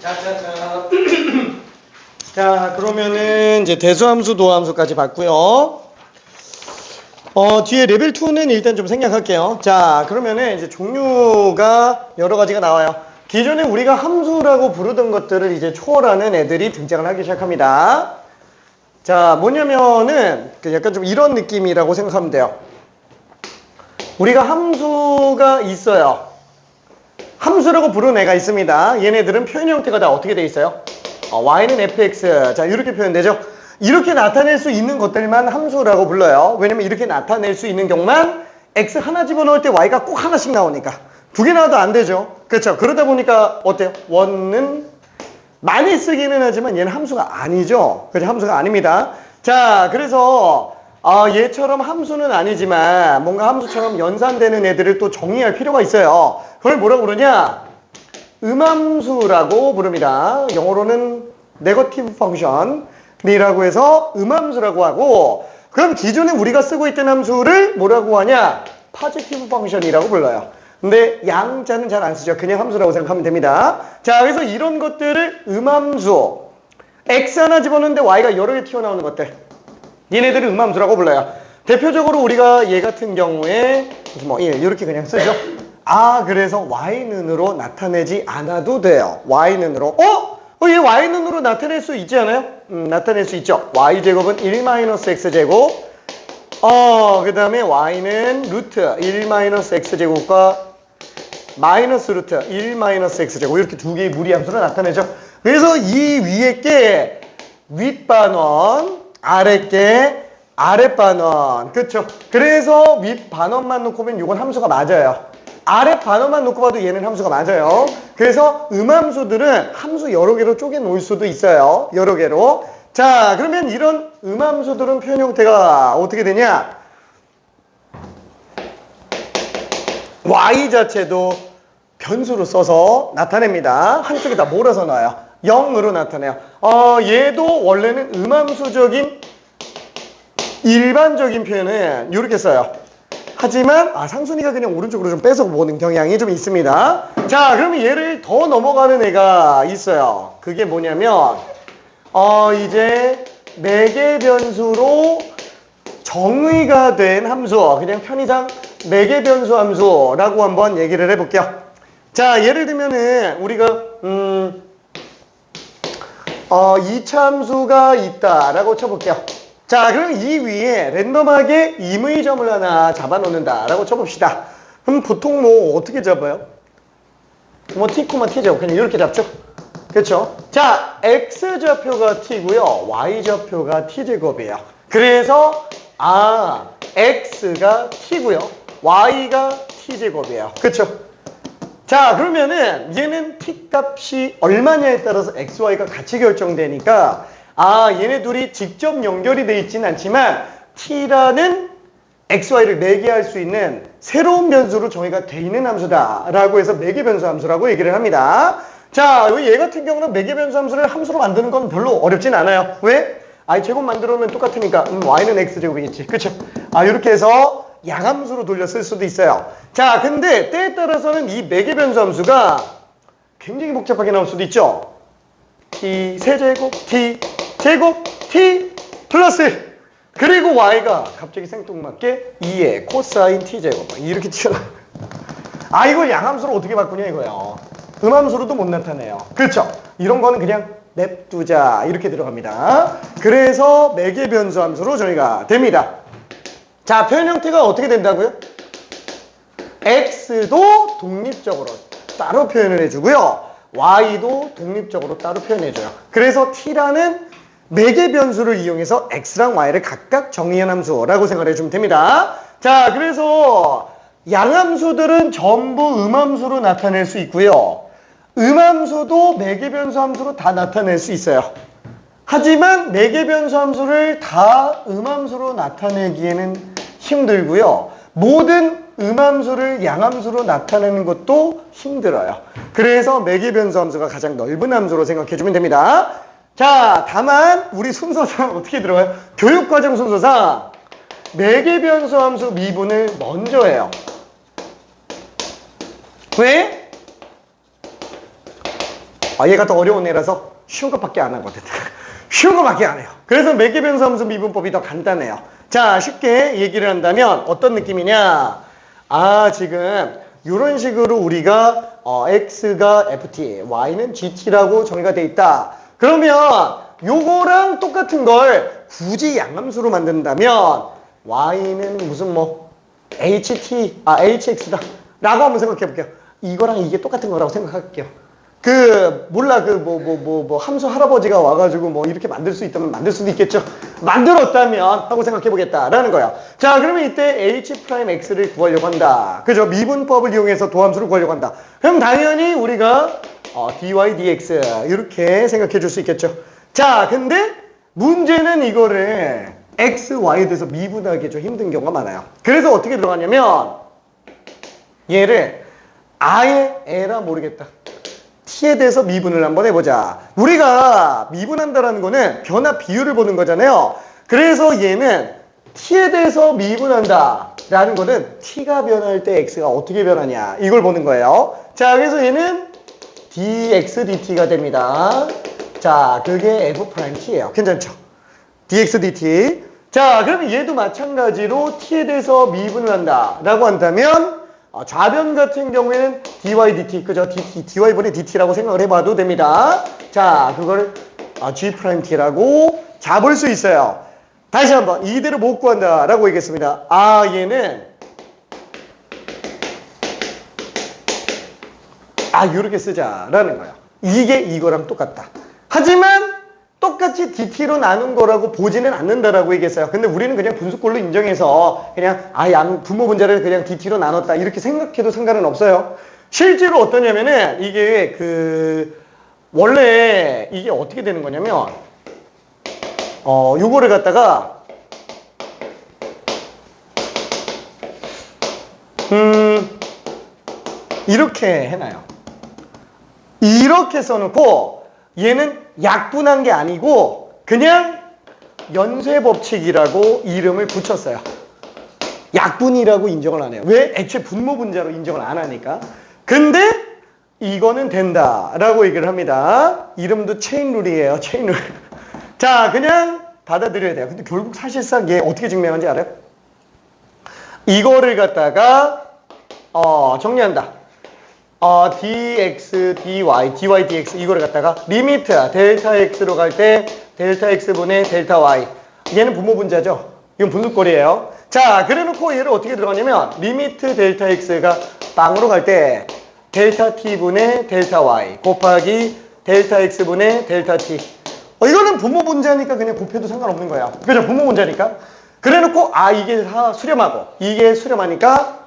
자. 자, 그러면은 이제 대수함수, 도함수까지 봤고요. 뒤에 레벨 2는 일단 좀 생략할게요. 자, 그러면은 이제 종류가 여러 가지가 나와요. 기존에 우리가 함수라고 부르던 것들을 이제 초월하는 애들이 등장을 하기 시작합니다. 자, 뭐냐면은 약간 좀 이런 느낌이라고 생각하면 돼요. 우리가 함수가 있어요. 함수라고 부르는 애가 있습니다. 얘네들은 표현 형태가 다 어떻게 돼 있어요? y는 fx. 자, 이렇게 표현되죠? 이렇게 나타낼 수 있는 것들만 함수라고 불러요. 왜냐면 이렇게 나타낼 수 있는 경우만 x 하나 집어넣을 때 y가 꼭 하나씩 나오니까. 두 개 나와도 안 되죠. 그렇죠? 그러다 보니까 어때요? 원은 많이 쓰기는 하지만 얘는 함수가 아니죠. 그렇죠? 함수가 아닙니다. 자, 그래서 얘처럼 함수는 아니지만 뭔가 함수처럼 연산되는 애들을 또 정의할 필요가 있어요. 그걸 뭐라고 부르냐? 음함수라고 부릅니다. 영어로는 네거티브 펑션이라고 해서 음함수라고 하고, 그럼 기존에 우리가 쓰고 있던 함수를 뭐라고 하냐? 파지티브 펑션이라고 불러요. 근데 양자는 잘 안 쓰죠. 그냥 함수라고 생각하면 됩니다. 자, 그래서 이런 것들을 음함수, x 하나 집어넣는데 y가 여러 개 튀어나오는 것들, 얘네들을 음함수라고 불러요. 대표적으로 우리가 얘 같은 경우에 뭐 1 이렇게 그냥 쓰죠. 그래서 y는으로 나타내지 않아도 돼요. y는으로. 얘 y는으로 나타낼 수 있지 않아요? 나타낼 수 있죠. y제곱은 1-x제곱. 그 다음에 y는 루트 1-x제곱과 마이너스 루트 1-x제곱, 이렇게 두 개의 무리함수로 나타내죠. 그래서 이 위에 게 윗반원, 아래 게 아랫반원. 그쵸? 그래서 윗반원만 놓고 보면 이건 함수가 맞아요. 아랫반원만 놓고 봐도 얘는 함수가 맞아요. 그래서 음함수들은 함수 여러 개로 쪼개 놓을 수도 있어요. 여러 개로. 자, 그러면 이런 음함수들은 표현 형태가 어떻게 되냐? y 자체도 변수로 써서 나타냅니다. 한쪽에다 몰아서 넣어요. 0으로 나타내요. 얘도 원래는 음함수적인 일반적인 표현은 이렇게 써요. 하지만 상순이가 그냥 오른쪽으로 좀 뺏어 보는 경향이 좀 있습니다. 자, 그러면 얘를 더 넘어가는 애가 있어요. 그게 뭐냐면 이제 매개 변수로 정의가 된 함수, 그냥 편의상 매개 변수 함수라고 한번 얘기를 해볼게요. 자, 예를 들면은 우리가 2차 함수가 있다라고 쳐볼게요. 자, 그럼 이 위에 랜덤하게 임의점을 하나 잡아놓는다 라고 쳐봅시다. 그럼 보통 뭐 어떻게 잡아요? 뭐 t, t죠. 그냥 이렇게 잡죠. 그렇죠? 자, x좌표가 t고요, y좌표가 t제곱이에요. 그래서 x가 t고요, y가 t제곱이에요. 그렇죠? 자, 그러면은 얘는 t 값이 얼마냐에 따라서 x, y가 같이 결정되니까 얘네 둘이 직접 연결이 돼 있지는 않지만 t라는 x, y를 매개할 수 있는 새로운 변수로 정의가 돼 있는 함수다라고 해서 매개 변수 함수라고 얘기를 합니다. 자, 얘 같은 경우는 매개 변수 함수를 함수로 만드는 건 별로 어렵진 않아요. 왜? 제곱 만들어 놓으면 똑같으니까 y는 x제곱이겠지. 그쵸? 이렇게 해서 양함수로 돌려 쓸 수도 있어요. 자, 근데 때에 따라서는 이 매개 변수 함수가 굉장히 복잡하게 나올 수도 있죠. t 세제곱 t 제곱 t 플러스, 그리고 y가 갑자기 생뚱맞게 2의 코사인 t제곱 이렇게 튀어나와요. 이걸 양함수로 어떻게 바꾸냐 이거예요. 음함수로도 못 나타내요. 그렇죠? 이런 거는 그냥 냅두자 이렇게 들어갑니다. 그래서 매개 변수 함수로 저희가 됩니다. 자, 표현 형태가 어떻게 된다고요? x도 독립적으로 따로 표현을 해주고요, y도 독립적으로 따로 표현해줘요. 그래서 t라는 매개 변수를 이용해서 x랑 y를 각각 정의한 함수라고 생각해주면 됩니다. 자, 그래서 양함수들은 전부 음함수로 나타낼 수 있고요, 음함수도 매개 변수 함수로 다 나타낼 수 있어요. 하지만 매개 변수 함수를 다 음함수로 나타내기에는 힘들고요, 모든 음함수를 양함수로 나타내는 것도 힘들어요. 그래서 매개 변수 함수가 가장 넓은 함수로 생각해주면 됩니다. 자, 다만 우리 순서상 어떻게 들어가요? 교육과정 순서상 매개 변수 함수 미분을 먼저 해요. 왜? 얘가 더 어려운 애라서 쉬운 것밖에 안 하거든. 쉬운 것밖에 안 해요. 그래서 매개변수 함수 미분법이 더 간단해요. 자, 쉽게 얘기를 한다면 어떤 느낌이냐? 지금 이런 식으로 우리가 x가 ft, y는 gt라고 정의가 돼 있다. 그러면 요거랑 똑같은 걸 굳이 양함수로 만든다면 y는 무슨 hx다 라고 한번 생각해 볼게요. 이거랑 이게 똑같은 거라고 생각할게요. 함수 할아버지가 와가지고 이렇게 만들 수 있다면 만들 수도 있겠죠. 만들었다면 하고 생각해 보겠다라는 거야. 자, 그러면 이때 h'x를 구하려고 한다. 그죠? 미분법을 이용해서 도함수를 구하려고 한다. 그럼 당연히 우리가 dy, dx 이렇게 생각해 줄 수 있겠죠. 자, 근데 문제는 이거를 x, y에 대해서 미분하기 좀 힘든 경우가 많아요. 그래서 어떻게 들어가냐면 얘를 아예 에라 모르겠다. t에 대해서 미분을 한번 해보자. 우리가 미분한다라는 거는 변화 비율을 보는 거잖아요. 그래서 얘는 t에 대해서 미분한다 라는 거는 t가 변할 때 x가 어떻게 변하냐 이걸 보는 거예요. 자, 그래서 얘는 dx dt가 됩니다. 자, 그게 f't예요. 괜찮죠? dx dt. 자, 그러면 얘도 마찬가지로 t에 대해서 미분을 한다 라고 한다면 좌변 같은 경우에는 dy dt, 그죠? dy분의 dt라고 생각을 해봐도 됩니다. 자, 그걸 g't라고 잡을 수 있어요. 다시 한번 이대로 못 구한다 라고 얘기했습니다. 얘는 이렇게 쓰자라는 거예요. 이게 이거랑 똑같다. 하지만 똑같이 dt로 나눈 거라고 보지는 않는다라고 얘기했어요. 근데 우리는 그냥 분수꼴로 인정해서 그냥 부모 분자를 그냥 dt로 나눴다 이렇게 생각해도 상관은 없어요. 실제로 어떠냐면은 이게 원래 이게 어떻게 되는 거냐면 요거를 갖다가 이렇게 해놔요. 이렇게 써놓고 얘는 약분한 게 아니고 그냥 연쇄법칙이라고 이름을 붙였어요. 약분이라고 인정을 안 해요. 왜? 애초에 분모 분자로 인정을 안 하니까. 근데 이거는 된다라고 얘기를 합니다. 이름도 체인룰이에요. 체인룰. 자, 그냥 받아들여야 돼요. 근데 결국 사실상 얘 어떻게 증명하는지 알아요? 이거를 갖다가 정리한다. dx, dy, dx 이거를 갖다가 리미트 델타 x로 갈 때 델타 x분의 델타 y 얘는 분모 분자죠. 이건 분수꼴이에요. 자, 그래놓고 얘를 어떻게 들어가냐면 리미트 델타 x가 빵으로 갈 때 델타 t분의 델타 y 곱하기 델타 x분의 델타 t 이거는 분모 분자니까 그냥 곱해도 상관없는 거야. 그죠? 분모 분자니까. 그래놓고 이게 다 수렴하고 이게 수렴하니까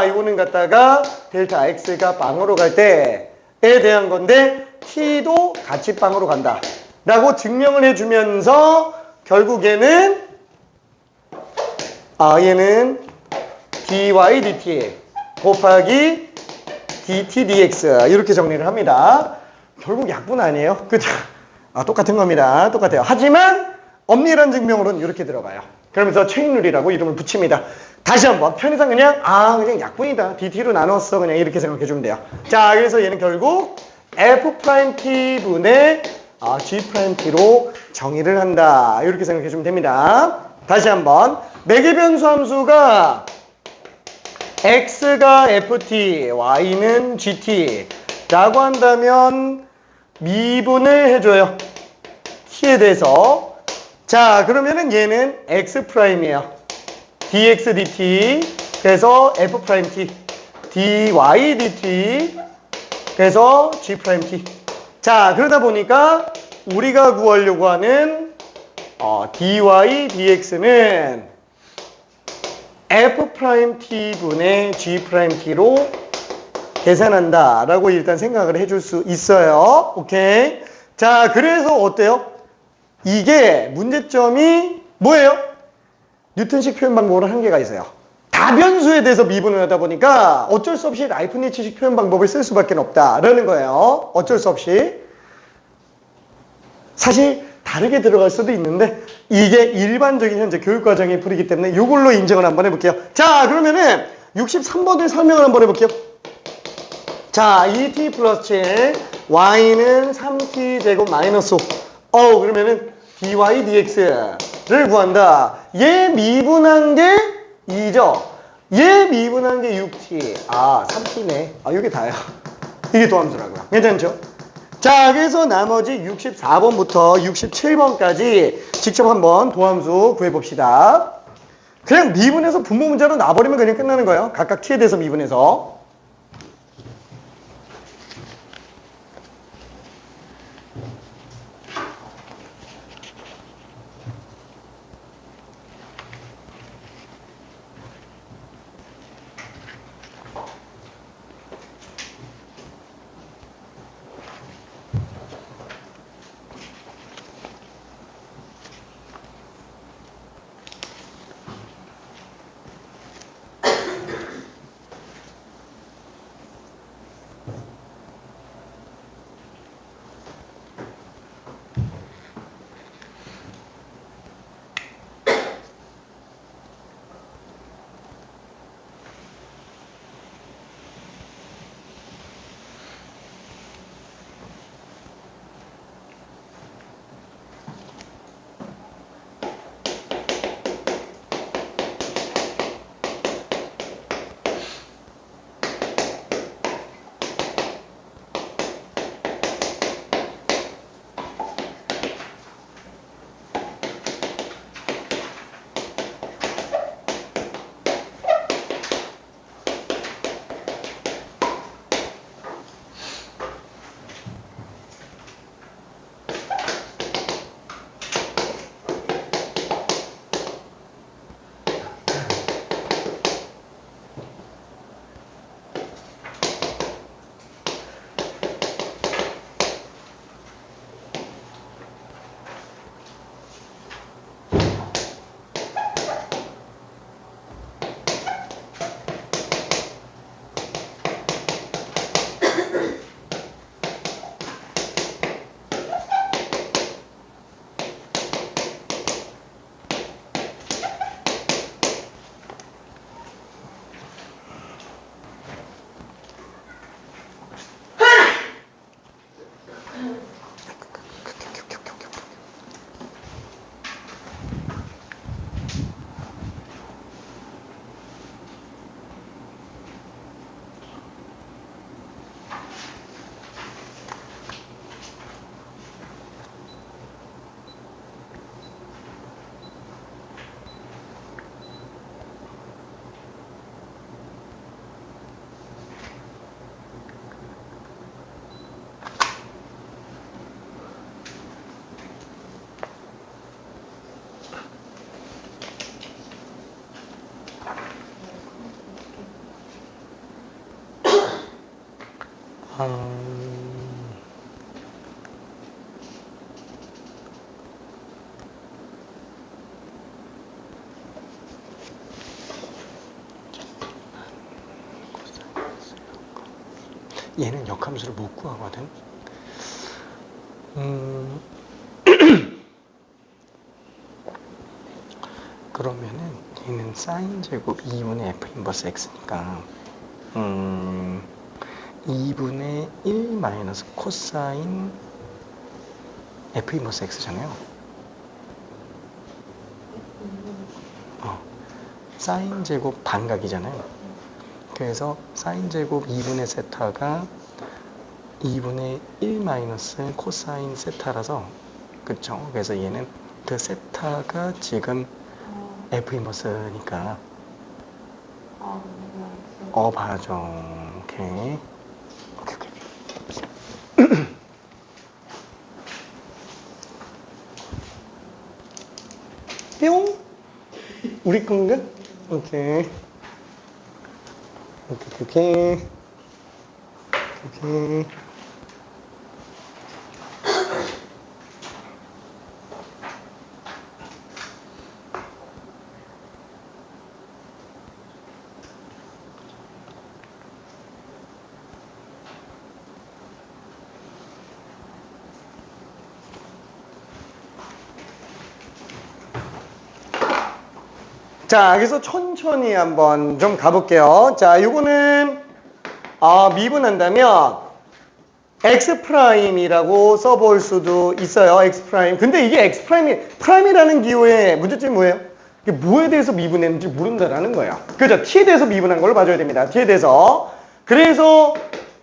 이거는 갖다가 델타 x가 빵으로 갈 때에 대한 건데 t도 같이 빵으로 간다 라고 증명을 해주면서 결국에는 얘는 dy dt 곱하기 dt dx 이렇게 정리를 합니다. 결국 약분 아니에요? 그죠? 똑같은 겁니다. 똑같아요. 하지만 엄밀한 증명으로는 이렇게 들어가요. 그러면서 체인룰이라고 이름을 붙입니다. 다시 한번 편의상 그냥 약분이다. dt로 나눴어. 그냥 이렇게 생각해 주면 돼요. 자, 그래서 얘는 결국 f't분의 g't로 정의를 한다. 이렇게 생각해 주면 됩니다. 다시 한번 매개변수 함수가 x가 ft, y는 gt 라고 한다면 미분을 해줘요. t에 대해서. 자, 그러면은 얘는 x'이에요. dx dt 그래서 f't dy dt 그래서 g't. 자, 그러다 보니까 우리가 구하려고 하는 dy dx는 f't분의 g't로 계산한다 라고 일단 생각을 해줄 수 있어요. 오케이. 자, 그래서 어때요? 이게 문제점이 뭐예요? 뉴턴식 표현 방법으로 한계가 있어요. 다변수에 대해서 미분을 하다 보니까 어쩔 수 없이 라이프니츠식 표현 방법을 쓸 수밖에 없다라는 거예요. 어쩔 수 없이. 사실 다르게 들어갈 수도 있는데 이게 일반적인 현재 교육과정의 풀이기 때문에 이걸로 인정을 한번 해볼게요. 자, 그러면은 63번을 설명을 한번 해볼게요. 자, 2t 플러스 7 y는 3t 제곱 마이너스 5. 그러면은 dy dx를 구한다. 얘 미분한 게 2죠. 얘 미분한 게 6t. 3t네. 이게 다야. 이게 도함수라고요. 괜찮죠? 자, 그래서 나머지 64번부터 67번까지 직접 한번 도함수 구해봅시다. 그냥 미분해서 분모 문자로 놔버리면 그냥 끝나는 거예요. 각각 t에 대해서 미분해서. 얘는 역함수를 못 구하거든. 그러면은 얘는 사인 제곱 2분의 f 인버스 x니까 2분의 1 마이너스 코사인 f 인버스 x잖아요. 사인 제곱 반각이잖아요. 그래서 사인 제곱 2분의 세타가 2분의 1 마이너스 코사인 세타라서, 그쵸? 그래서 얘는 그 세타가 지금 f 인버스니까 봐줘. 오케이. 뿅. 우리 건가? 오케이. 오케이. 자, 여기서 천천히 한번 좀 가볼게요. 자, 요거는 미분한다면 x 프라임이라고 써볼 수도 있어요. x 프라임. 근데 이게 x 프라임이라는 기호의 문제점이 뭐예요? 이게 뭐에 대해서 미분했는지 모른다라는 거예요. 그죠? t에 대해서 미분한 걸로 봐줘야 됩니다. t에 대해서. 그래서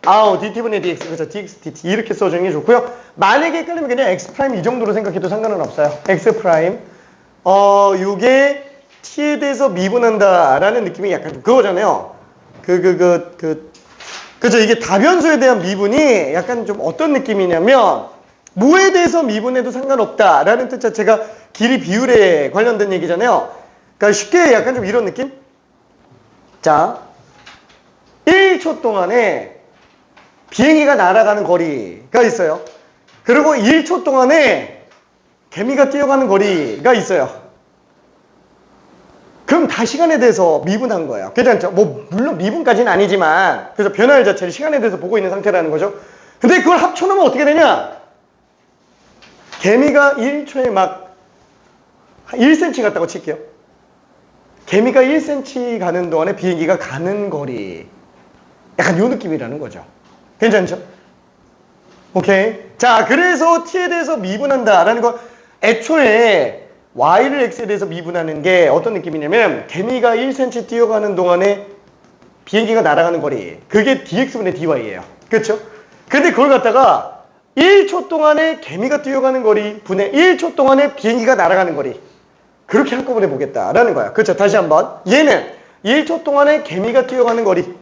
dt분의 dx, 그죠? dx, dt 이렇게 써주는 게 좋고요. 만약에 헷갈리면 그냥 x 프라임 이 정도로 생각해도 상관은 없어요. x 프라임. 요게 t에 대해서 미분한다라는 느낌이 약간 좀 그거잖아요. 그죠? 이게 다변수에 대한 미분이 약간 좀 어떤 느낌이냐면 뭐에 대해서 미분해도 상관없다라는 뜻 자체가 길이 비율에 관련된 얘기잖아요. 그러니까 쉽게 약간 좀 이런 느낌? 자, 1초 동안에 비행기가 날아가는 거리가 있어요. 그리고 1초 동안에 개미가 뛰어가는 거리가 있어요. 그럼 다 시간에 대해서 미분한 거예요. 괜찮죠? 뭐 물론 미분까지는 아니지만 그래서 변화율 자체를 시간에 대해서 보고 있는 상태라는 거죠. 근데 그걸 합쳐놓으면 어떻게 되냐? 개미가 1초에 막 1cm 갔다고 칠게요. 개미가 1cm 가는 동안에 비행기가 가는 거리. 약간 요 느낌이라는 거죠. 괜찮죠? 오케이. 자, 그래서 t에 대해서 미분한다라는 거 애초에 y를 x에 대해서 미분하는 게 어떤 느낌이냐면 개미가 1cm 뛰어가는 동안에 비행기가 날아가는 거리 그게 dx분의 dy예요. 그렇죠? 근데 그걸 갖다가 1초 동안에 개미가 뛰어가는 거리 분의 1초 동안에 비행기가 날아가는 거리 그렇게 한꺼번에 보겠다라는 거야. 그렇죠? 다시 한번 얘는 1초 동안에 개미가 뛰어가는 거리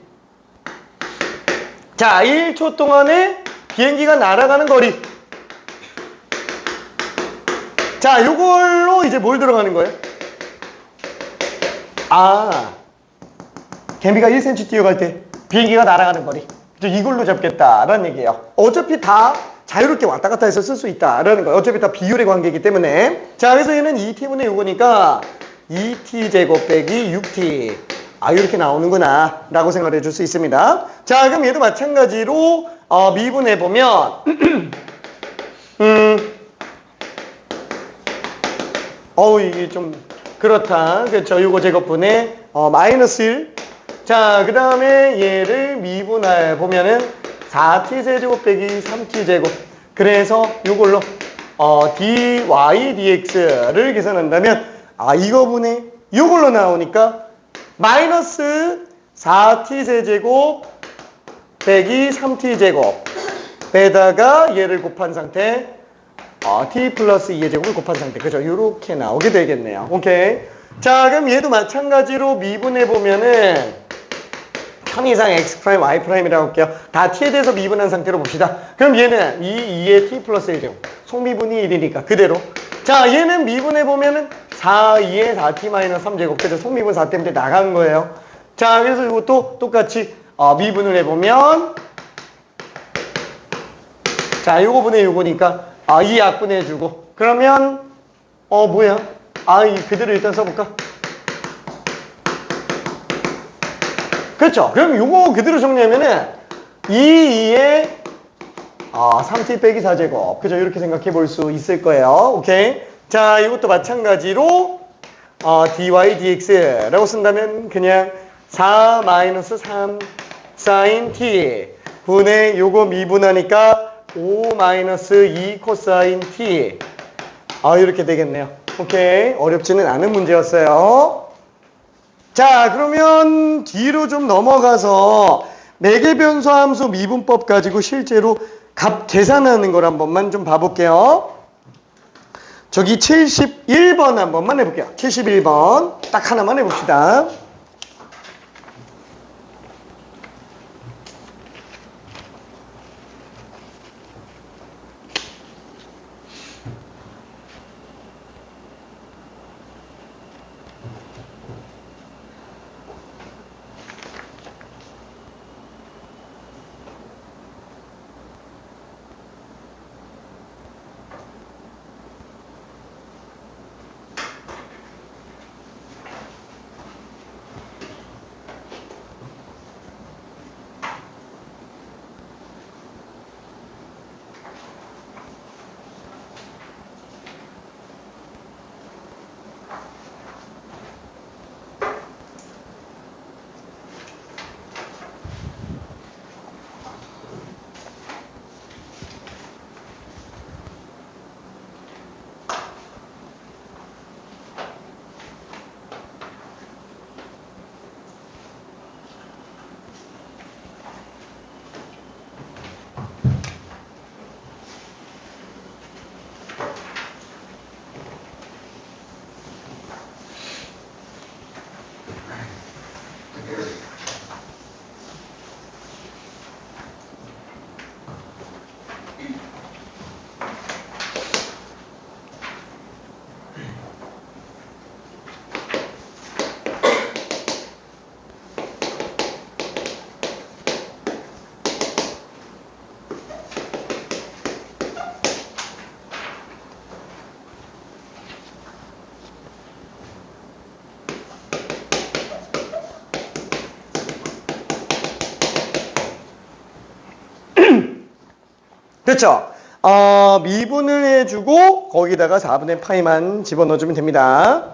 자 1초 동안에 비행기가 날아가는 거리 자, 요걸로 이제 뭘 들어가는 거예요? 개미가 1cm 뛰어갈 때 비행기가 날아가는 거리. 이걸로 잡겠다라는 얘기예요. 어차피 다 자유롭게 왔다 갔다 해서 쓸 수 있다라는 거예요. 어차피 다 비율의 관계이기 때문에. 자, 그래서 얘는 2t분의 요거니까 2t제곱 빼기 6t. 이렇게 나오는구나 라고 생각을 해줄 수 있습니다. 자, 그럼 얘도 마찬가지로 미분해보면 이게 좀 그렇다. 그렇죠. 요거 제곱분의 마이너스 1. 자, 그 다음에 얘를 미분해 보면은 4t 세제곱 빼기 3t 제곱. 그래서 요걸로 dy dx를 계산한다면 이거분의 요걸로 나오니까 마이너스 4t 세제곱 빼기 3t 제곱 에다가 얘를 곱한 상태 t 플러스 2의 제곱을 곱한 상태. 그죠? 이렇게 나오게 되겠네요. 오케이. 자, 그럼 얘도 마찬가지로 미분해보면은 편의상 x 프라임, y 프라임이라고 할게요. 다 t에 대해서 미분한 상태로 봅시다. 그럼 얘는 2의 t 플러스 1 제곱. 속미분이 1이니까 그대로. 자, 얘는 미분해보면은 4, 2의 4t 마이너스 3 제곱. 그죠? 속미분 4 때문에 나간 거예요. 자, 그래서 이것도 똑같이 미분을 해보면 자, 요거 분의 요거니까 2 약분해주고 그러면 뭐야? 그대로 일단 써볼까? 그렇죠? 그럼 요거 그대로 정리하면은 2에 3t 빼기 4제곱 그죠? 이렇게 생각해 볼 수 있을 거예요. 오케이. 자, 이것도 마찬가지로 dy dx라고 쓴다면 그냥 4 마이너스 3 사인 t 분의 요거 미분하니까 5 마이너스 2 코사인 t 이렇게 되겠네요. 오케이. 어렵지는 않은 문제였어요. 자, 그러면 뒤로 좀 넘어가서 매개변수 함수 미분법 가지고 실제로 값 계산하는 걸 한 번만 좀 봐볼게요. 저기 71번 한 번만 해볼게요. 71번 딱 하나만 해봅시다. 그렇죠? 미분을 해주고 거기다가 4분의 파이만 집어넣어주면 됩니다.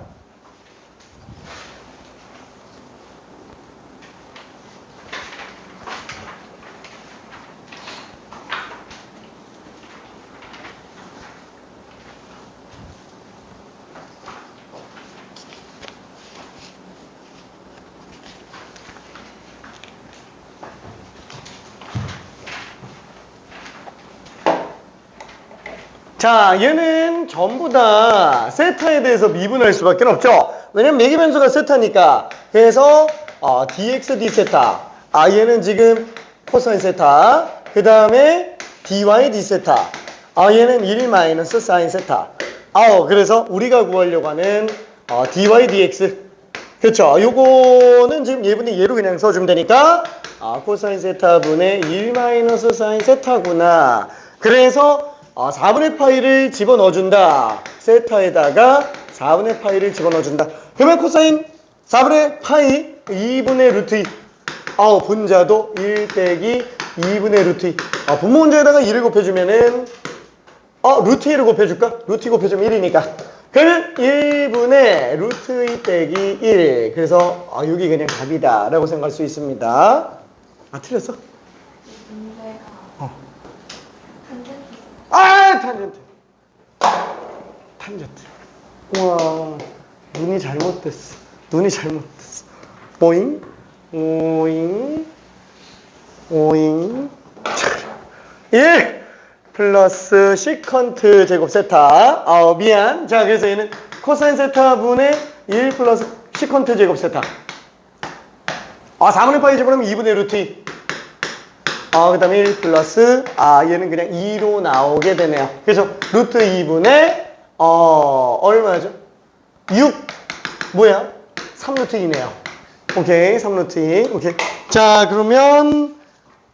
자, 얘는 전부 다 세타에 대해서 미분할 수밖에 없죠. 왜냐면 매개 변수가 세타니까. 그래서 dx d세타. 얘는 지금 코사인 세타. 그 다음에 dy d세타. 얘는 1 마이너스 사인 세타. 그래서 우리가 구하려고 하는 dy dx. 그렇죠. 요거는 지금 얘분의 얘로 그냥 써주면 되니까 코사인 세타 분의 1 마이너스 사인 세타구나. 그래서 4분의 파이를 집어넣어준다. 세타에다가 4분의 파이를 집어넣어준다. 그러면 코사인 4분의 파이 2분의 루트 2. 분자도 1 빼기 2분의 루트 2. 분모 문제에다가 2를 곱해주면은 루트 2를 곱해줄까? 루트 2 곱해주면 1이니까. 그러면 1분의 루트 2 빼기 1. 그래서 여기 그냥 답이다 라고 생각할 수 있습니다. 틀렸어? 탄젠트. 우와, 눈이 잘못됐어. 오잉, 오잉, 오잉. 1 플러스 시컨트 제곱 세타. 미안. 자, 그래서 얘는 코사인 세타 분의 1 플러스 시컨트 제곱 세타. 4분의 파이 제곱하면 2분의 루트 2. 그 다음에 1 플러스, 얘는 그냥 2로 나오게 되네요. 그래서 루트 2분의, 얼마죠? 6, 3루트 2네요. 오케이, 3루트 2. 오케이. 자, 그러면,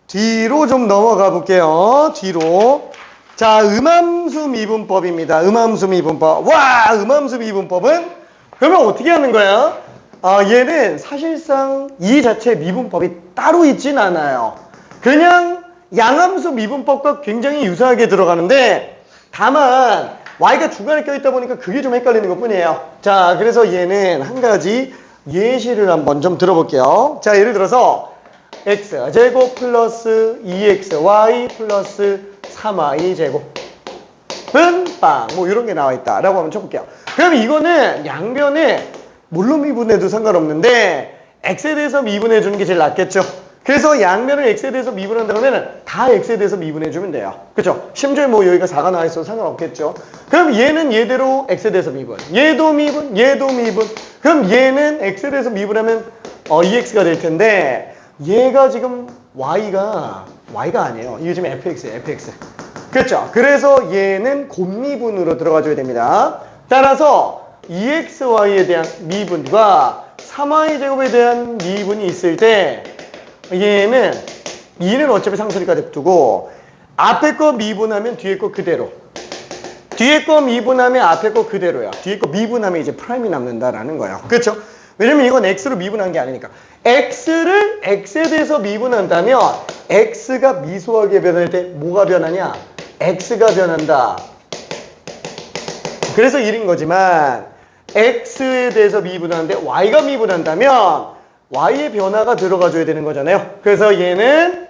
뒤로 좀 넘어가 볼게요. 뒤로. 자, 음함수 미분법입니다. 음함수 미분법. 음함수 미분법은, 그러면 어떻게 하는 거야? 얘는 사실상 이 자체 미분법이 따로 있진 않아요. 그냥 양함수 미분법과 굉장히 유사하게 들어가는데 다만 y가 중간에 껴있다 보니까 그게 좀 헷갈리는 것 뿐이에요. 자, 그래서 얘는 한 가지 예시를 한번 좀 들어볼게요. 자, 예를 들어서 x제곱 플러스 2xy 플러스 3y 제곱은 빵 이런 게 나와 있다 라고 한번 쳐볼게요. 그럼 이거는 양변에 뭘로 미분해도 상관없는데 x에 대해서 미분해 주는 게 제일 낫겠죠. 그래서 양면을 x에 대해서 미분한다 그러면 다 x에 대해서 미분해주면 돼요. 그쵸? 심지어 여기가 4가 나와 있어도 상관없겠죠. 그럼 얘는 얘대로 x에 대해서 미분. 얘도 미분, 얘도 미분. 그럼 얘는 x에 대해서 미분하면 2x가 될 텐데 얘가 지금 y가 아니에요. 이게 지금 fx예요, fx. 그렇죠? 그래서 얘는 곱미분으로 들어가줘야 됩니다. 따라서 2xy에 대한 미분과 3y제곱에 대한 미분이 있을 때 얘는 2는 어차피 상수니까 냅두고 앞에 거 미분하면 뒤에 거 그대로, 뒤에 거 미분하면 앞에 거 그대로야. 뒤에 거 미분하면 이제 프라임이 남는다라는 거예요. 그렇죠? 왜냐면 이건 x로 미분한 게 아니니까. x를 x에 대해서 미분한다면 x가 미소하게 변할 때 뭐가 변하냐? x가 변한다. 그래서 1인 거지만 x에 대해서 미분하는데 y가 미분한다면 y의 변화가 들어가 줘야 되는 거잖아요. 그래서 얘는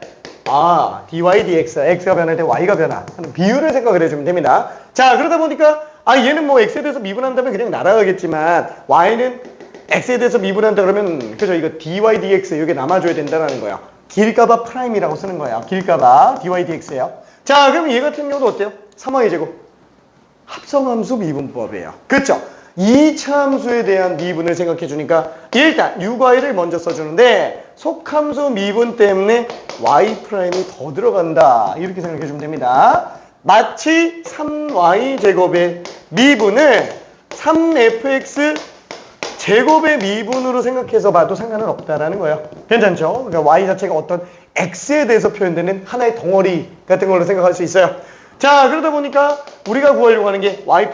dy dx, x가 변할 때 y가 변화 하는 비율을 생각을 해주면 됩니다. 자, 그러다 보니까 얘는 x에 대해서 미분한다면 그냥 날아가겠지만 y는 x에 대해서 미분한다 그러면 그죠? 이거 dy dx 이게 남아줘야 된다는 거예요. 길까봐 프라임이라고 쓰는 거예요. 길까봐 dy dx예요. 자, 그럼 얘 같은 경우도 어때요? 3y 제곱 합성함수 미분법이에요. 그렇죠? 2차 함수에 대한 미분을 생각해 주니까 일단 UY를 먼저 써주는데 속함수 미분 때문에 Y'이 더 들어간다. 이렇게 생각해 주면 됩니다. 마치 3Y 제곱의 미분을 3fx 제곱의 미분으로 생각해서 봐도 상관은 없다라는 거예요. 괜찮죠? 그러니까 Y 자체가 어떤 X에 대해서 표현되는 하나의 덩어리 같은 걸로 생각할 수 있어요. 자, 그러다 보니까 우리가 구하려고 하는 게 Y'.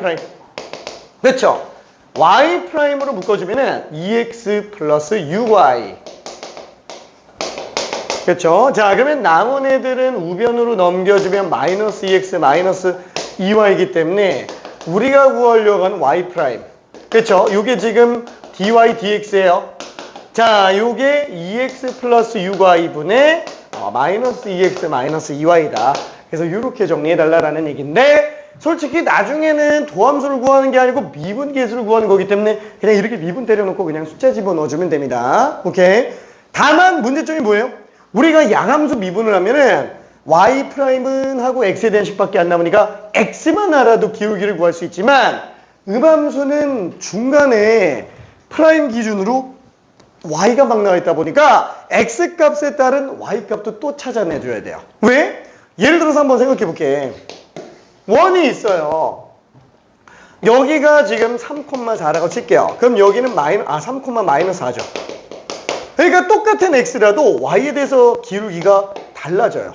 그렇죠? Y''으로 묶어주면은 2x 플러스 uy. 그렇죠? 자, 그러면 남은 애들은 우변으로 넘겨주면 마이너스 2x 마이너스 2y이기 때문에 우리가 구하려고 하는 Y'. 그렇죠? 요게 지금 dy dx예요. 자, 요게 2x 플러스 uy 분의 마이너스 2x 마이너스 2y다. 그래서 이렇게 정리해달라는 얘기인데 솔직히 나중에는 도함수를 구하는 게 아니고 미분계수를 구하는 거기 때문에 그냥 이렇게 미분 때려놓고 그냥 숫자 집어넣어주면 됩니다. 오케이. 다만 문제점이 뭐예요? 우리가 양함수 미분을 하면은 Y'은 하고 X에 대한 식밖에 안 남으니까 X만 알아도 기울기를 구할 수 있지만 음함수는 중간에 프라임 기준으로 Y가 막 나와 있다 보니까 X 값에 따른 Y 값도 또 찾아내줘야 돼요. 왜? 예를 들어서 한번 생각해 볼게. 원이 있어요. 여기가 지금 3,4라고 칠게요. 그럼 여기는 3,-4죠. 그러니까 똑같은 x라도 y에 대해서 기울기가 달라져요.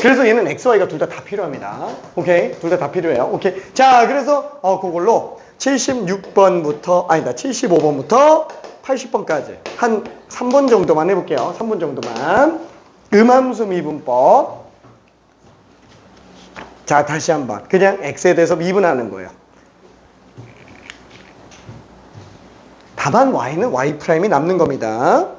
그래서 얘는 x, y가 둘 다 필요합니다. 오케이? 둘 다 필요해요. 오케이? 자, 그래서 그걸로 76번부터 75번부터 80번까지 한 3번 정도만 해볼게요. 3번 정도만. 음함수 미분법. 자, 다시 한번 그냥 x에 대해서 미분하는 거예요. 다만 y는 y' 남는 겁니다.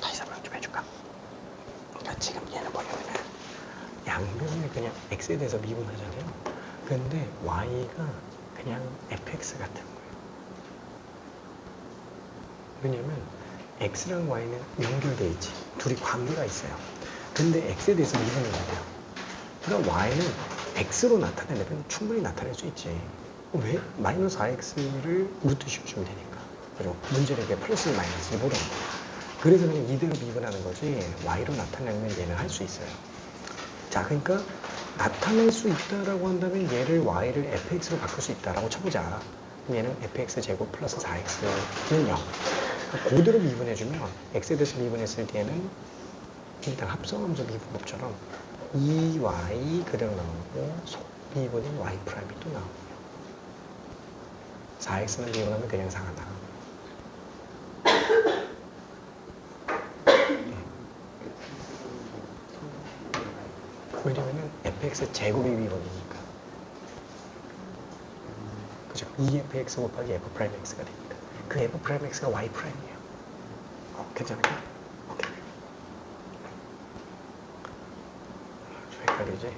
다시 설명 좀 해줄까? 그러니까 지금 얘는 뭐냐면은 양변을 그냥 x에 대해서 미분하잖아요. 근데 y가 그냥 fx 같은 거예요. 왜냐면 x랑 y는 연결돼 있지. 둘이 관계가 있어요. 근데 x에 대해서 미분을 해요. 그러니까 y는 x로 나타내려면 충분히 나타낼 수 있지. 왜? 마이너스 4x를 루트 씌워주면 되니까. 그리고 문제는 왜 플러스 마이너스를 모르는 거야. 그래서 그냥 이대로 미분하는 거지 y로 나타내면 얘는 할 수 있어요. 자, 그러니까 나타낼 수 있다라고 한다면 얘를 y를 fx로 바꿀 수 있다라고 쳐보자. 그럼 얘는 fx 제곱 플러스 4x는 0. 그대로 미분해주면 x에 대해서 미분했을 때는 일단 합성함수 미분법처럼 2y 그대로 나오고 속미분인 y' 또 나오고요. 4x는 미분하면 그냥 4가 나오고. 왜냐면은 fx 제곱이 미분이니까. 그죠? 2fx 곱하기 f'x가 됩니다. 그 f'x가 y'이에요. 괜찮을까? 오케이. 좀 헷갈리지?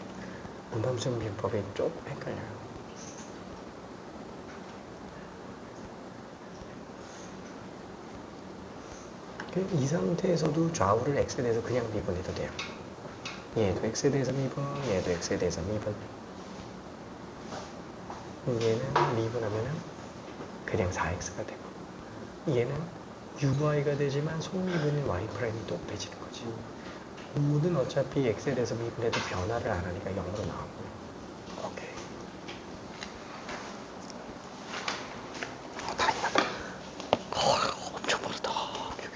음함수 미분법이 조금 헷갈려요. 이 상태에서도 좌우를 x에 대해서 그냥 미분해도 돼요. 얘도 x에 대해서 미분, 얘도 x에 대해서 미분. 얘는 미분하면은 그냥 4x가 되고, 얘는 uy가 되지만 속미분인 y'이 또 빼지는 거지. 우는 어차피 x에 대해서 미분해도 변화를 안 하니까 0으로 나오고. 오케이. 다행이다. 엄청 빠르다. 오케이.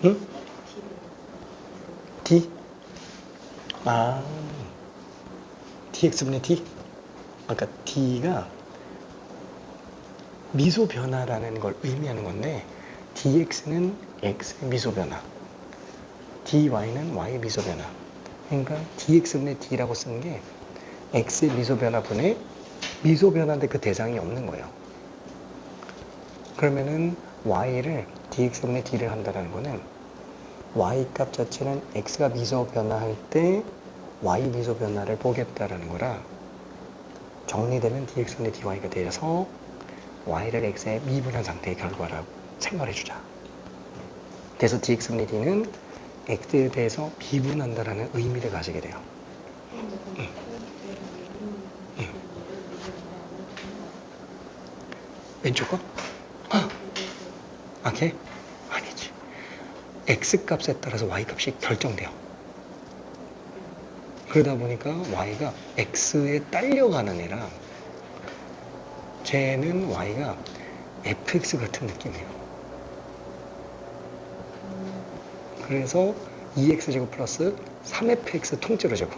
응? D? 아, dx분의 d? 아까 d가 미소 변화라는 걸 의미하는 건데 dx는 x의 미소 변화, dy는 y의 미소 변화. 그러니까 dx분의 d라고 쓰는 게 x의 미소 변화분의 미소 변화인데 그 대상이 없는 거예요. 그러면은 y를 dx분의 d를 한다는 거는 y 값 자체는 x가 미소 변화할 때 y 미소 변화를 보겠다라는 거라 정리되면 dx분의 dy가 되어서 y를 x에 미분한 상태의 결과라고 생각을 해주자. 그래서 dx분의 d는 x에 대해서 미분한다라는 의미를 가지게 돼요. 왼쪽 거? 아, 걔? 아니지. x 값에 따라서 y 값이 결정돼요. 그러다 보니까 y가 x에 딸려가는 애라 쟤는 y가 fx 같은 느낌이에요. 그래서 2x제곱 플러스 3fx 통째로 제곱.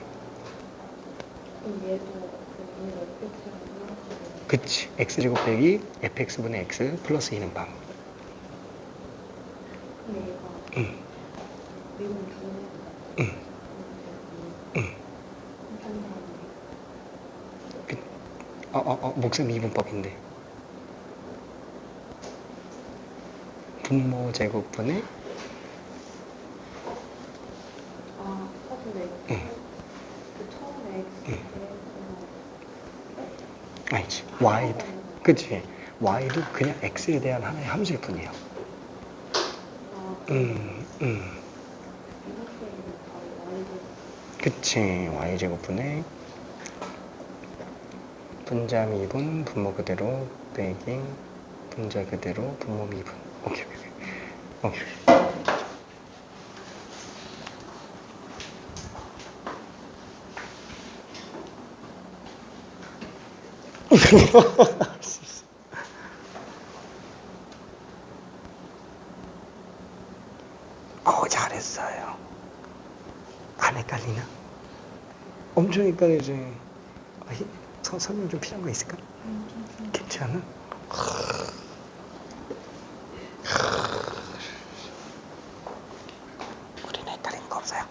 그치. x제곱 빼기 fx분의 x 플러스 2는 방. 응. 응. 응. 목숨 미분법인데. 분모 제곱분의 아니지. y도 그치. y도 그냥 x에 대한 하나의 함수일 뿐이에요. 그치. y제곱분의 분자 미분 분모 그대로 빼기 분자 그대로 분모 미분. 오케이. 잘했어요. 안 헷갈리나? 엄청 헷갈리지. 설명 좀 필요한 거 있을까? 괜찮아? 우리는 헷갈리는 거 없어요.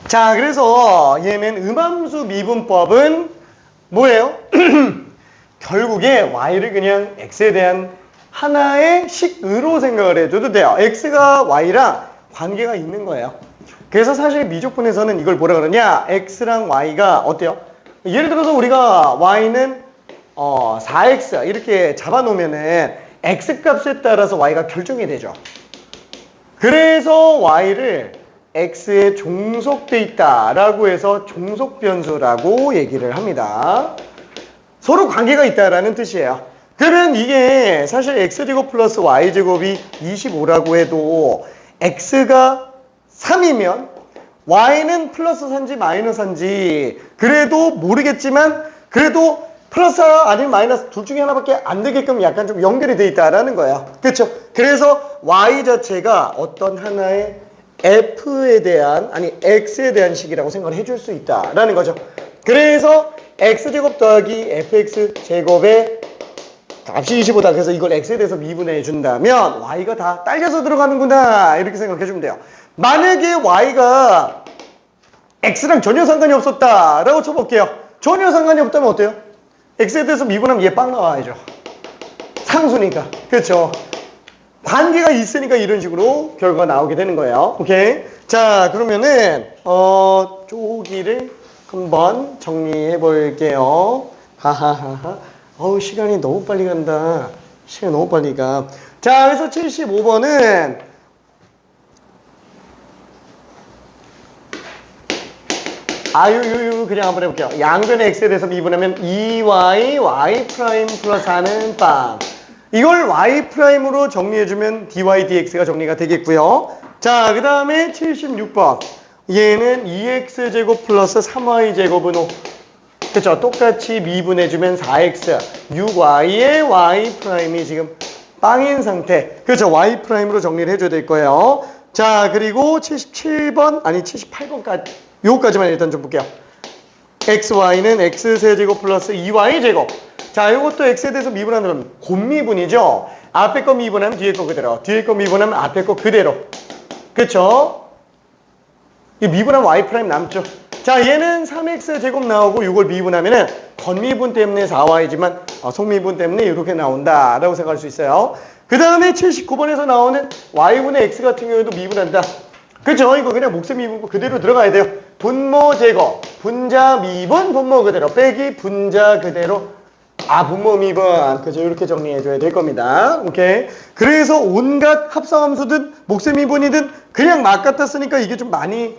자, 그래서 얘는 음함수 미분법은 뭐예요? 결국에 y를 그냥 x에 대한 하나의 식으로 생각을 해줘도 돼요. x가 y랑 관계가 있는 거예요. 그래서 사실 미적분에서는 이걸 뭐라 그러냐? x랑 y가 어때요? 예를 들어서 우리가 y는 4x 이렇게 잡아놓으면은 x 값에 따라서 y가 결정이 되죠. 그래서 y를 x에 종속돼 있다라고 해서 종속변수라고 얘기를 합니다. 서로 관계가 있다라는 뜻이에요. 그러면 이게 사실 x제곱 플러스 y제곱이 25라고 해도 x가 3이면 y는 플러스 3인지 마이너스 3인지 그래도 모르겠지만 그래도 플러스 아니면 마이너스 둘 중에 하나밖에 안 되게끔 약간 좀 연결이 돼 있다라는 거예요. 그렇죠? 그래서 y 자체가 어떤 하나의 f에 대한 아니 x에 대한 식이라고 생각을 해줄 수 있다라는 거죠. 그래서 x제곱 더하기 fx제곱의 값이 25다. 그래서 이걸 x에 대해서 미분해 준다면 y가 다 딸려서 들어가는구나 이렇게 생각해 주면 돼요. 만약에 y가 x랑 전혀 상관이 없었다라고 쳐볼게요. 전혀 상관이 없다면 어때요? x에 대해서 미분하면 얘 빵 나와야죠. 상수니까. 그렇죠? 관계가 있으니까 이런 식으로 결과가 나오게 되는 거예요. 오케이. 자, 그러면은 쪼기를 한번 정리해 볼게요. 하하하하. 시간이 너무 빨리 간다. 시간이 너무 빨리 가. 자, 그래서 75번은 그냥 한번 해볼게요. 양변의 x에 대해서 미분하면 2y y 프라임 플러스 4는 빵. 이걸 y'으로 정리해주면 dy dx가 정리가 되겠고요. 자, 그 다음에 76번. 얘는 2x제곱 플러스 3y제곱은 5. 그쵸? 똑같이 미분해주면 4x. 6y의 y'이 지금 빵인 상태. 그렇죠? y'로 정리를 해줘야 될 거예요. 자, 그리고 77번, 아니 78번까지, 요거까지만 일단 좀 볼게요. xy는 x세제곱 플러스 2y제곱. 자, 이것도 x에 대해서 미분하면 곱미분이죠. 앞에 거 미분하면 뒤에 거 그대로, 뒤에 거 미분하면 앞에 거 그대로. 그쵸? 이 미분하면 y' 남죠. 자, 얘는 3x제곱 나오고 이걸 미분하면은 겉미분 때문에 4y지만 속미분 때문에 이렇게 나온다라고 생각할 수 있어요. 그 다음에 79번에서 나오는 y분의 x 같은 경우에도 미분한다. 그죠? 이거 그냥 목세 미분 그대로 들어가야 돼요. 분모 제거, 분자 미분, 분모 그대로, 빼기 분자 그대로, 분모 미분. 그죠? 이렇게 정리해줘야 될 겁니다. 오케이. 그래서 온갖 합성함수든 목세 미분이든 그냥 막 갖다 쓰니까 이게 좀 많이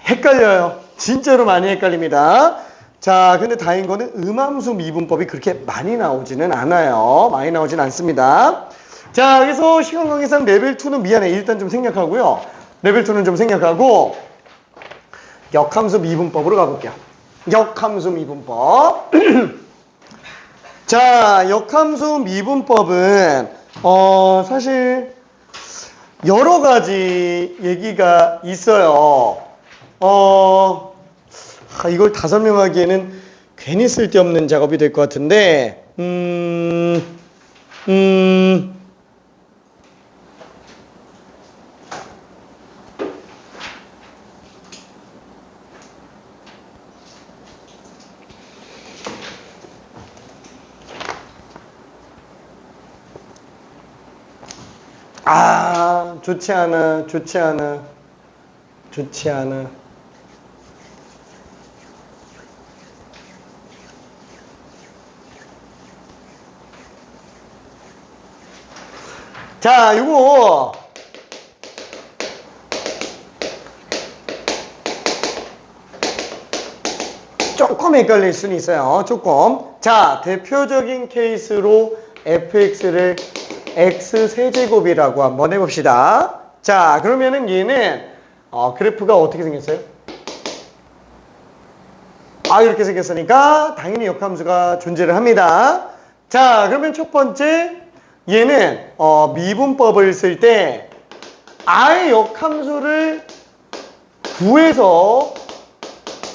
헷갈려요. 진짜로 많이 헷갈립니다. 자, 근데 다행인 거는 음함수 미분법이 그렇게 많이 나오지는 않아요. 많이 나오진 않습니다. 자, 그래서 시간 관계상 레벨 2는 미안해. 일단 좀 생략하고요. 레벨 2는 좀 생략하고 역함수 미분법으로 가볼게요. 역함수 미분법. 자, 역함수 미분법은 사실 여러 가지 얘기가 있어요. 이걸 다 설명하기에는 괜히 쓸데없는 작업이 될 것 같은데, 좋지 않아, 좋지 않아, 좋지 않아. 자, 요거 조금 헷갈릴 수는 있어요. 조금. 자, 대표적인 케이스로 fx를 x세제곱이라고 한번 해봅시다. 자, 그러면은 얘는 그래프가 어떻게 생겼어요? 이렇게 생겼으니까 당연히 역함수가 존재를 합니다. 자, 그러면 첫 번째 얘는 미분법을 쓸 때 아예 역함수를 구해서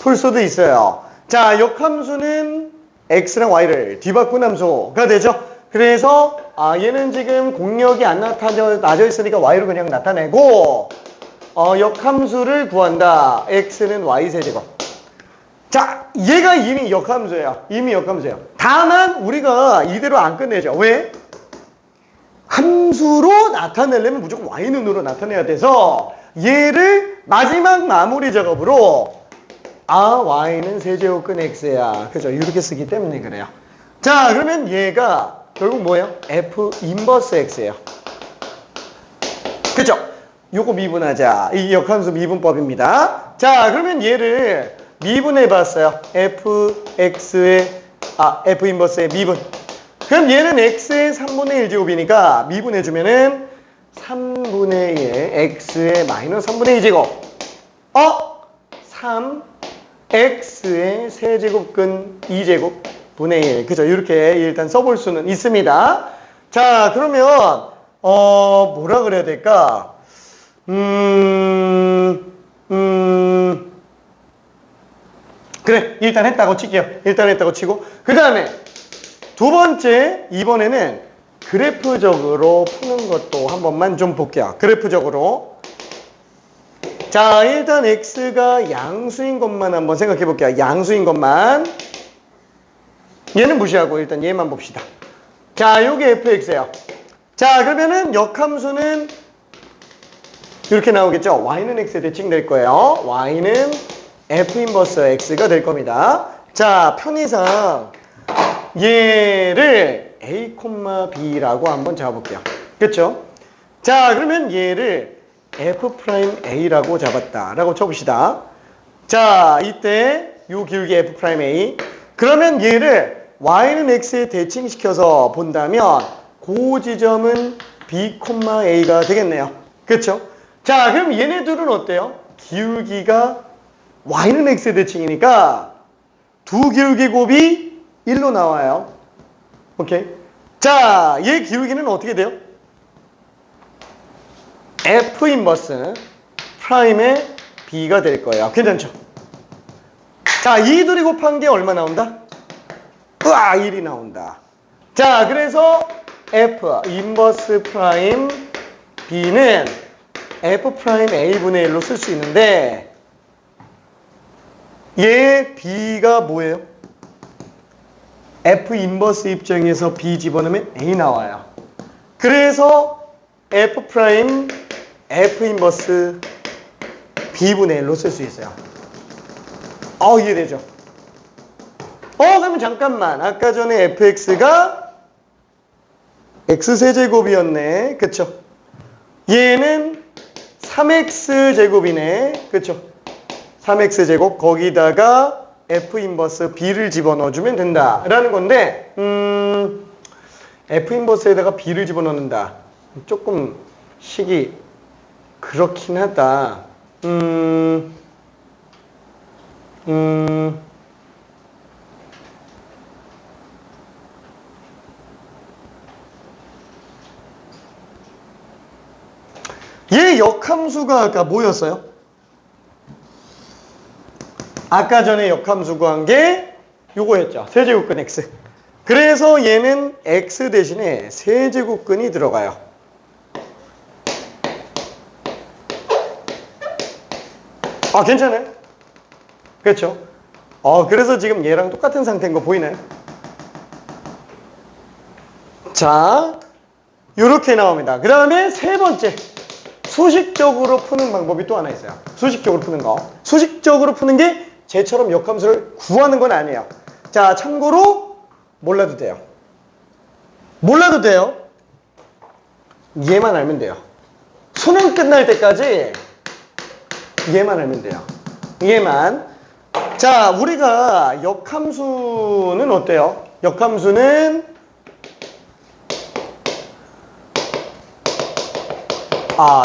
풀 수도 있어요. 자, 역함수는 x랑 y를 뒤바꾼 함수가 되죠. 그래서 얘는 지금 공역이 안 나져 있으니까 y로 그냥 나타내고 역함수를 구한다. x는 y세제곱. 자, 얘가 이미 역함수예요. 이미 역함수예요. 다만 우리가 이대로 안 끝내죠. 왜? 함수로 나타내려면 무조건 y눈으로 나타내야 돼서 얘를 마지막 마무리 작업으로 y는 세제곱근 x야. 그죠? 이렇게 쓰기 때문에 그래요. 자, 그러면 얘가 결국 뭐예요? f 인버스 x예요. 그죠? 요거 미분하자. 이 역함수 미분법입니다. 자, 그러면 얘를 미분해 봤어요. fx의 f 인버스의 미분. 그럼 얘는 x의 3분의 1제곱이니까 미분해 주면은 3분의 1 x의 마이너스 3분의 2제곱. 3 x의 세제곱근 2제곱 분의 1. 그죠? 이렇게 일단 써볼 수는 있습니다. 자, 그러면 뭐라 그래야 될까? 그래, 일단 했다고 칠게요. 일단 했다고 치고 그 다음에 두 번째, 이번에는 그래프적으로 푸는 것도 한 번만 좀 볼게요. 그래프적으로. 자, 일단 x가 양수인 것만 한번 생각해 볼게요. 양수인 것만. 얘는 무시하고 일단 얘만 봅시다. 자, 요게 fx예요. 자, 그러면은 역함수는 이렇게 나오겠죠. y는 x에 대칭될 거예요. y는 f 인버스 x가 될 겁니다. 자, 편의상 얘를 a, b라고 한번 잡아볼게요. 그렇죠? 자, 그러면 얘를 f'a라고 잡았다라고 쳐봅시다. 자, 이때 요 기울기 f'a. 그러면 얘를 y는 x에 대칭시켜서 본다면 그 지점은 B, A가 되겠네요. 그렇죠? 자, 그럼 얘네들은 어때요? 기울기가 y는 x의 대칭이니까 두 기울기 곱이 1로 나와요. 오케이. 자, 얘 기울기는 어떻게 돼요? F 인버스 프라임의 B가 될 거예요. 괜찮죠? 자, 이 둘이 곱한 게 얼마 나온다? 으아, 1이 나온다. 자, 그래서 F 인버스 프라임 B는 F 프라임 A분의 1로 쓸 수 있는데 얘 B가 뭐예요? F 인버스 입장에서 B 집어넣으면 A 나와요. 그래서 F 프라임 F 인버스 B분의 1로 쓸 수 있어요. 이해되죠? 그러면 잠깐만. 아까 전에 fx가 x세제곱이었네. 그쵸? 얘는 3x제곱이네. 그쵸? 3x제곱 거기다가 f 인버스 b를 집어넣어주면 된다라는 건데 f 인버스에다가 b를 집어넣는다. 조금 식이 그렇긴 하다. 얘 역함수가 아까 뭐였어요? 아까 전에 역함수 구한 게 요거였죠. 세제곱근 x. 그래서 얘는 x 대신에 세제곱근이 들어가요. 괜찮아요? 그렇죠? 그래서 지금 얘랑 똑같은 상태인 거 보이나요? 자, 요렇게 나옵니다. 그 다음에 세 번째. 수식적으로 푸는 방법이 또 하나 있어요. 수식적으로 푸는 거. 수식적으로 푸는 게 쟤처럼 역함수를 구하는 건 아니에요. 자, 참고로 몰라도 돼요. 몰라도 돼요. 얘만 알면 돼요. 수능 끝날 때까지 얘만 알면 돼요. 얘만. 자, 우리가 역함수는 어때요? 역함수는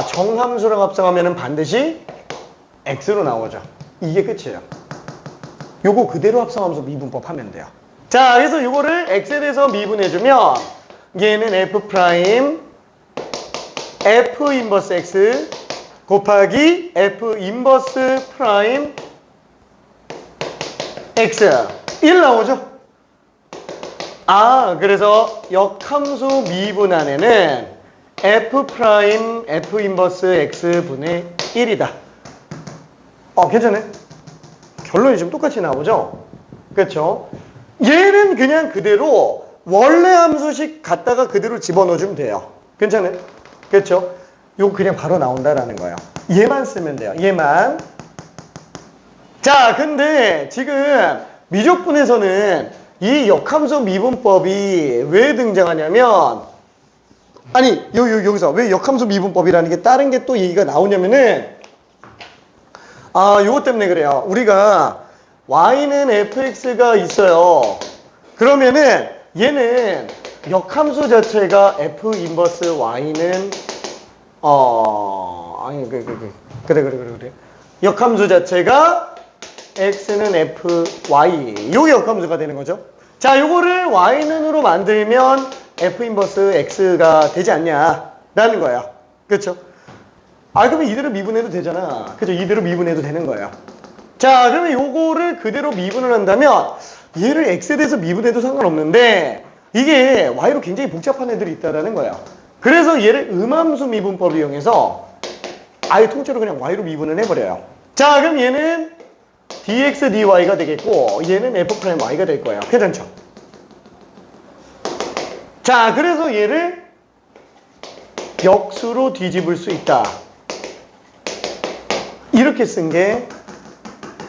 정함수랑 합성하면 반드시 x로 나오죠. 이게 끝이에요. 요거 그대로 합성하면서 미분법 하면 돼요. 자, 그래서 요거를 x에 대해서 미분해주면 얘는 f 프라임 f 인버스 x 곱하기 f 인버스 프라임 x 1 나오죠? 그래서 역함수 미분 안에는 f 프라임 f 인버스 x 분의 1이다. 괜찮네. 결론이 지금 똑같이 나오죠? 그렇죠? 얘는 그냥 그대로 원래 함수식 갖다가 그대로 집어넣어주면 돼요. 괜찮아요? 그렇죠? 요거 그냥 바로 나온다라는 거예요. 얘만 쓰면 돼요. 얘만. 자, 근데 지금 미적분에서는 이 역함수 미분법이 왜 등장하냐면 여기서 왜 역함수 미분법이라는 게 다른 게 또 얘기가 나오냐면은 요거 때문에 그래요. 우리가 y는 fx가 있어요. 그러면은 얘는 역함수 자체가 f 인버스 y는 그래. 역함수 자체가 x는 fy 요게 역함수가 되는 거죠. 자, 요거를 y는으로 만들면 f 인버스 x가 되지 않냐라는 거예요. 그렇죠? 그러면 이대로 미분해도 되잖아. 그죠? 이대로 미분해도 되는 거예요. 자, 그러면 요거를 그대로 미분을 한다면 얘를 x에 대해서 미분해도 상관없는데 이게 y로 굉장히 복잡한 애들이 있다라는 거예요. 그래서 얘를 음함수 미분법을 이용해서 아예 통째로 그냥 y로 미분을 해버려요. 자, 그럼 얘는 dx dy가 되겠고 얘는 f 프라임 y가 될 거예요. 괜찮죠? 자, 그래서 얘를 역수로 뒤집을 수 있다. 이렇게 쓴 게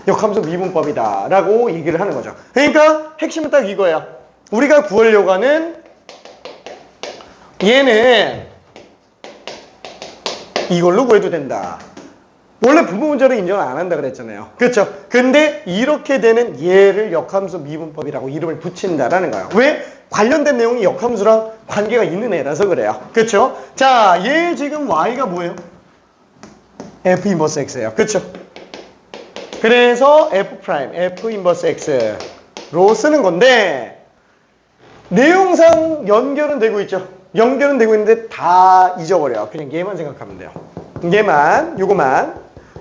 역함수 미분법이다 라고 얘기를 하는 거죠. 그러니까 핵심은 딱 이거예요. 우리가 구하려고 하는 얘는 이걸로 구해도 된다. 원래 부분 문자로 인정을 안 한다 그랬잖아요. 그렇죠? 근데 이렇게 되는 얘를 역함수 미분법이라고 이름을 붙인다라는 거예요. 왜? 관련된 내용이 역함수랑 관계가 있는 애라서 그래요. 그렇죠? 자, 얘 지금 y가 뭐예요? f 인버스 x예요. 그렇죠? 그래서 f 인버스 x로 쓰는 건데 내용상 연결은 되고 있죠. 연결은 되고 있는데 다 잊어버려요. 그냥 얘만 생각하면 돼요.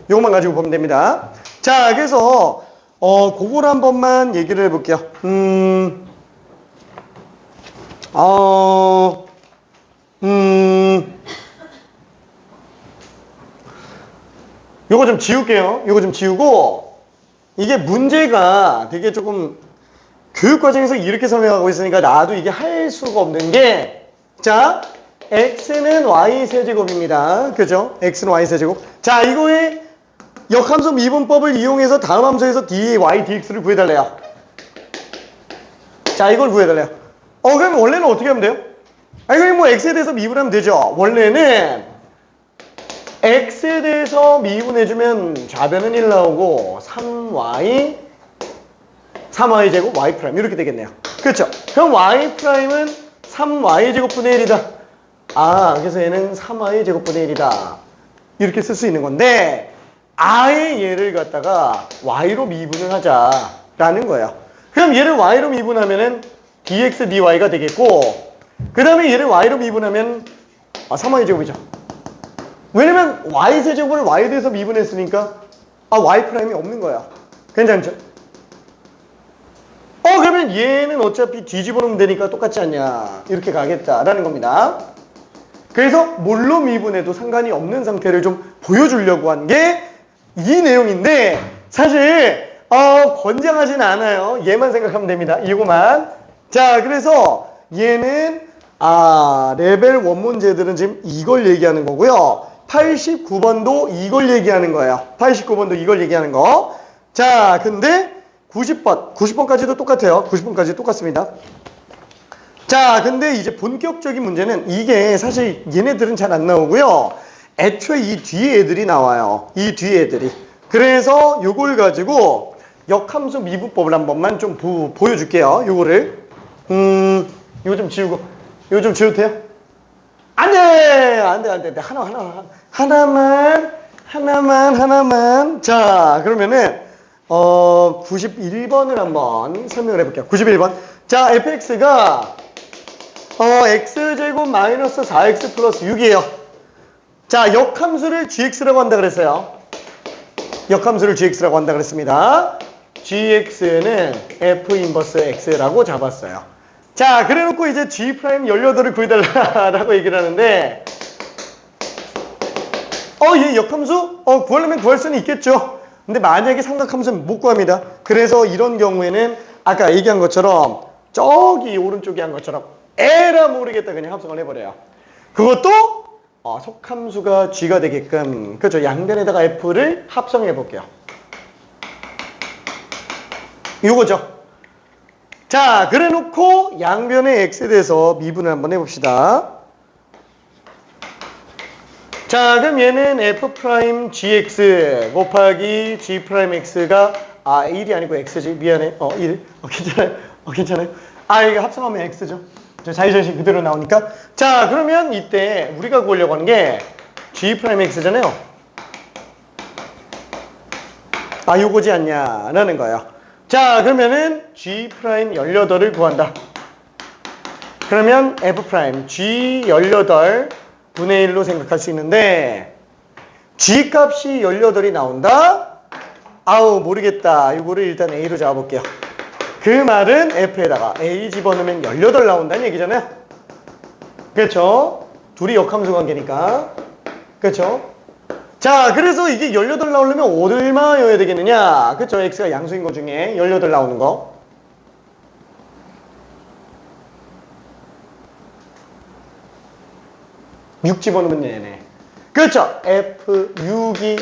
요거만 가지고 보면 됩니다. 자, 그래서 그걸 한 번만 얘기를 해볼게요. 요거 좀 지울게요. 요거 좀 지우고 이게 문제가 되게 조금 교육과정에서 이렇게 설명하고 있으니까 나도 이게 할 수가 없는 게 자, x는 y세제곱입니다. 그죠? x는 y세제곱. 자, 이거의 역함수 미분법을 이용해서 다음 함수에서 dy, dx를 구해달래요. 자, 이걸 구해달래요. 그럼 원래는 어떻게 하면 돼요? 이거 뭐 x에 대해서 미분하면 되죠. 원래는 x에 대해서 미분해주면 좌변은 1 나오고 3y 제곱 y 프라임 이렇게 되겠네요. 그렇죠? 그럼 y 프라임은 3y 제곱분의 1이다. 그래서 얘는 3y 제곱분의 1이다. 이렇게 쓸 수 있는 건데 아예 얘를 갖다가 y로 미분을 하자라는 거예요. 그럼 얘를 y로 미분하면은 dx dy가 되겠고 그 다음에 얘를 y로 미분하면 3y 제곱이죠. 왜냐면 y세제곱을 y에 대해서 미분했으니까 y 프라임이 없는 거야. 괜찮죠? 그러면 얘는 어차피 뒤집어 놓으면 되니까 똑같지 않냐. 이렇게 가겠다라는 겁니다. 그래서 뭘로 미분해도 상관이 없는 상태를 좀 보여주려고 한 게 이 내용인데 사실 권장하진 않아요. 얘만 생각하면 됩니다. 이거만. 자, 그래서 얘는 레벨 1 문제들은 지금 이걸 얘기하는 거고요. 89번도 이걸 얘기하는 거예요. 89번도 이걸 얘기하는 거. 자, 근데 90번까지도 똑같아요. 90번까지 똑같습니다. 자, 근데 이제 본격적인 문제는 이게 사실 얘네들은 잘 안 나오고요. 애초에 이 뒤에 애들이 나와요. 이 뒤에 애들이. 그래서 요걸 가지고 역함수 미분법을 한 번만 좀 보여줄게요. 요거를. 이거 좀 지우고. 이거 좀 지워도 돼요? 안 돼! 안 돼. 하나만. 자, 그러면은 91번을 한번 설명을 해볼게요. 91번. 자, fx가 x제곱 마이너스 4x 플러스 6이에요. 자, 역함수를 gx라고 한다 그랬어요. 역함수를 gx라고 한다 그랬습니다. gx는 f 인버스 x라고 잡았어요. 자, 그래 놓고 이제 g 프라임 18을 구해달라라고 얘기를 하는데 얘 역함수? 구하려면 구할 수는 있겠죠. 근데 만약에 삼각함수는 못 구합니다. 그래서 이런 경우에는 아까 얘기한 것처럼 저기 오른쪽에 한 것처럼 에라 모르겠다 그냥 합성을 해버려요. 그것도 속함수가 g가 되게끔 그렇죠. 양변에다가 f를 합성해 볼게요. 요거죠. 자, 그래 놓고 양변의 x에 대해서 미분을 한번 해봅시다. 자, 그럼 얘는 f' gx 곱하기 g'x가 1이 아니고 x지. 미안해. 1. 괜찮아요. 이거 합성하면 x죠. 자유전식 그대로 나오니까. 자, 그러면 이때 우리가 구하려고 하는 게 g'x잖아요. 요거지 않냐라는 거예요. 자, 그러면은 g'18을 구한다. 그러면 f' g18 분의 1로 생각할 수 있는데 g 값이 18이 나온다? 모르겠다. 이거를 일단 a로 잡아볼게요. 그 말은 f에다가 a 집어넣으면 18 나온다는 얘기잖아요. 그렇죠? 둘이 역함수 관계니까. 그렇죠? 자, 그래서 이게 18 나오려면 얼마여야 되겠느냐? 그렇죠? x가 양수인 것 중에 18 나오는 거. 육 집어넣으면 되네. 그렇죠? f6이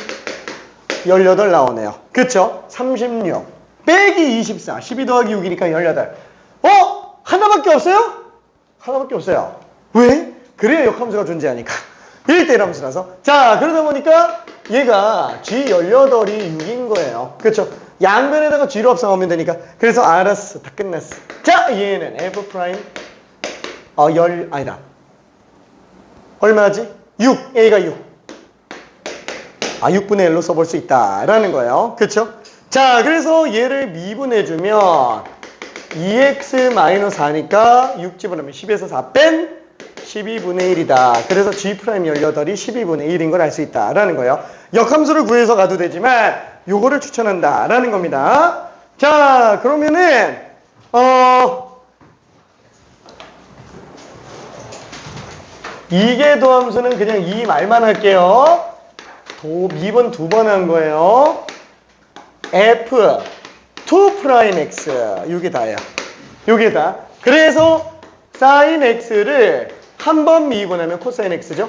18 나오네요. 그렇죠? 36 빼기 24 12 더하기 6이니까 18. 하나밖에 없어요? 하나밖에 없어요. 왜? 그래야 역함수가 존재하니까. 1대1 함수라서. 자, 그러다 보니까 얘가 G18이 6인 거예요. 그렇죠? 양변에다가 G로 합성하면 되니까. 그래서 알았어. 다 끝났어. 자, 얘는 F 프라임 아니다. 얼마지? 6. A가 6. 6분의 1로 써볼 수 있다라는 거예요. 그렇죠? 자, 그래서 얘를 미분해주면 2x-4니까 6 집어넣으면 10에서 4 뺀 12분의 1이다. 그래서 G'18이 12분의 1인 걸 알 수 있다라는 거예요. 역함수를 구해서 가도 되지만 요거를 추천한다라는 겁니다. 자, 그러면은 이계도함수는 그냥 이 말만 할게요. 미분 2번 한 거예요. F 2'X 이게 다예요. 요게 다. 그래서 sin X를 한 번 미분하면 코사인 X죠.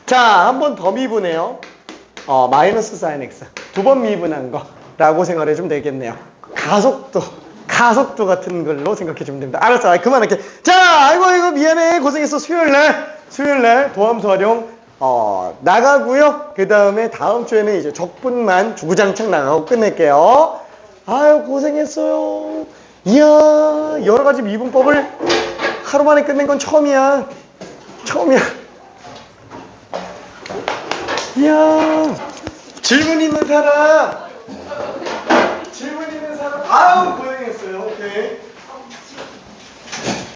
자, 한 번 더 미분해요. 마이너스 sin X. 2번 미분한 거라고 생각해 주면 되겠네요. 가속도 같은 걸로 생각해 주면 됩니다. 알았어. 그만할게. 자, 아이고 미안해. 고생했어. 수요일날 도함수 활용 나가고요. 그 다음에 다음 주에는 이제 적분만 주구장창 나가고 끝낼게요. 아유, 고생했어요. 이야, 여러 가지 미분법을 하루 만에 끝낸 건 처음이야. 이야, 질문 있는 사람. 아유, 고생했어요. 오케이.